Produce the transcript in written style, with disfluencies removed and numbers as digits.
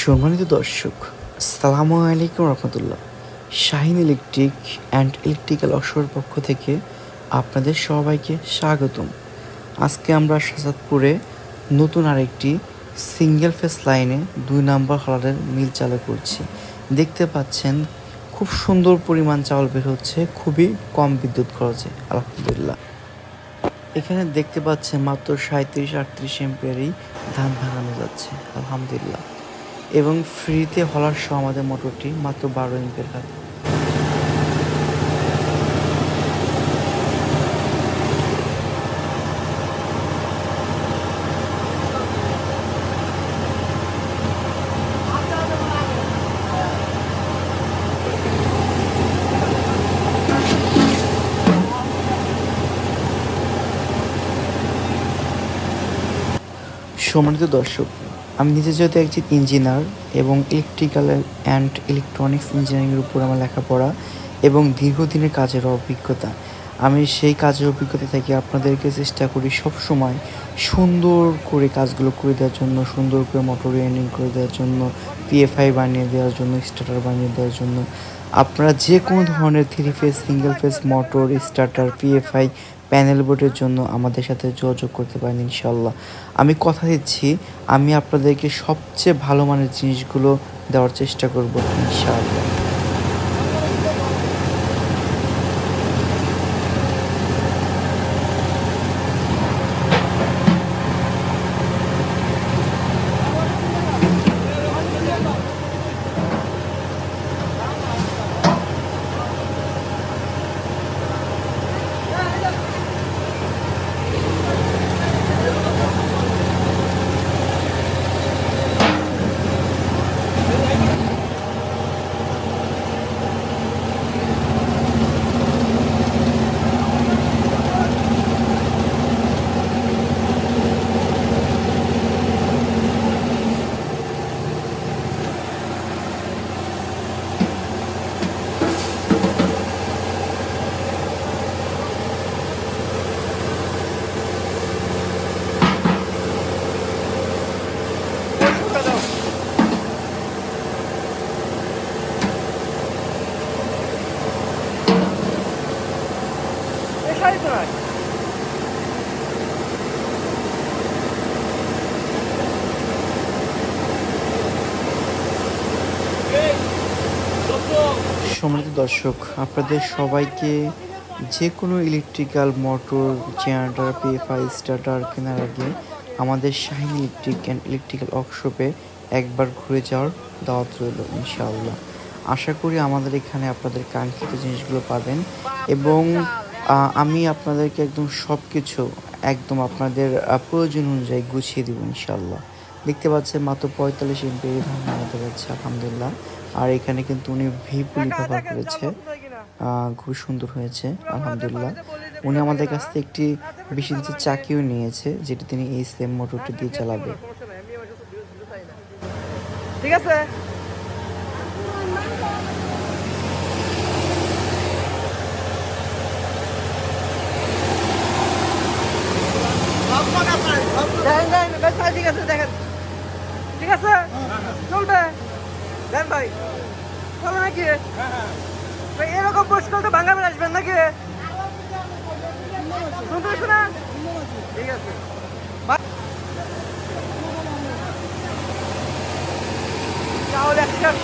সম্মানিত দর্শক, আসসালামু আলাইকুম রহমতুল্লাহ। শাহিন ইলেকট্রিক অ্যান্ড ইলেকট্রিক্যাল ওয়ার্কশপের পক্ষ থেকে আপনাদের সবাইকে স্বাগতম। আজকে আমরা শাহজাদপুরে নতুন আরেকটি সিঙ্গেল ফেস লাইনে 2 নম্বর হলারের মিল চালু করছি। দেখতে পাচ্ছেন খুব সুন্দর পরিমাণ চাউল বের হচ্ছে, খুবই কম বিদ্যুৎ খরচে আলহামদুলিল্লাহ। এখানে দেখতে পাচ্ছেন মাত্র 37-38 এম্পিয়ারেই ধান ভাঙানো যাচ্ছে আলহামদুলিল্লাহ। এবং ফ্রিতে হলার সহ আমাদের মোটরটি মাত্র 12 এমপিয়ার খাবে। সম্মানিত দর্শক, আমি নিজে যেহেতু একজন ইঞ্জিনিয়ার এবং ইলেকট্রিক্যাল অ্যান্ড ইলেকট্রনিক্স ইঞ্জিনিয়ারিংয়ের উপর আমার লেখাপড়া এবং দীর্ঘদিনের কাজের অভিজ্ঞতা, আমি সেই কাজের অভিজ্ঞতা থেকে আপনাদেরকে চেষ্টা করি সবসময় সুন্দর করে কাজগুলো করে দেওয়ার জন্য, সুন্দর করে মোটর রিওয়াইন্ডিং করে দেওয়ার জন্য, পিএফআই বানিয়ে দেওয়ার জন্য, স্টার্টার বানিয়ে দেওয়ার জন্য। আপনারা যে কোনো ধরনের 3 phase single phase motor, starter, PFI, panel বোর্ডের জন্য আমাদের সাথে যোগাযোগ করতে পারেন ইনশাল্লাহ। আমি কথা দিচ্ছি, আমি আপনাদেরকে সবচেয়ে ভালো মানের জিনিসগুলো দেওয়ার চেষ্টা করব ইনশাআল্লাহ। সম্মানিত দর্শক, আপনাদের সবাইকে যে কোনো electrical motor, generator, PFI, starter কেনার আগে আমাদের শাহিন ইলেকট্রিক অ্যান্ড ইলেকট্রিক্যাল ওয়ার্কশপে একবার ঘুরে যাওয়ার দাওয়াত রইল ইনশাআল্লাহ। আশা করি আমাদের এখানে আপনাদের কাঙ্ক্ষিত জিনিসগুলো পাবেন এবং আমি আপনাদেরকে একদম সব কিছু একদম আপনাদের প্রয়োজন অনুযায়ী গুছিয়ে দেবো ইনশাআল্লাহ। দেখতে পাচ্ছেন মাত্র 45 এমপির ধান বানাতে পারছে আলহামদুলিল্লাহ। আর এখানে কিন্তু উনি ভিপুলি ব্যবহার করেছে, খুব সুন্দর হয়েছে আলহামদুলিল্লাহ। উনি আমাদের কাছ থেকে একটি 20 ইঞ্চির চাকিও নিয়েছে, যেটি তিনি এই সেম মোটরটি দিয়ে চালাবে। ঠিক আছে। ঠিক আছে, দেখেন ঠিক আছে, চলবে। দেন ভাই, চলো নাকি? এরকম পরিষ্কার তো ভাঙা বেড়ে আসবেন নাকি? শুনতে পাচ্ছ না? ঠিক আছে। চাউল 100।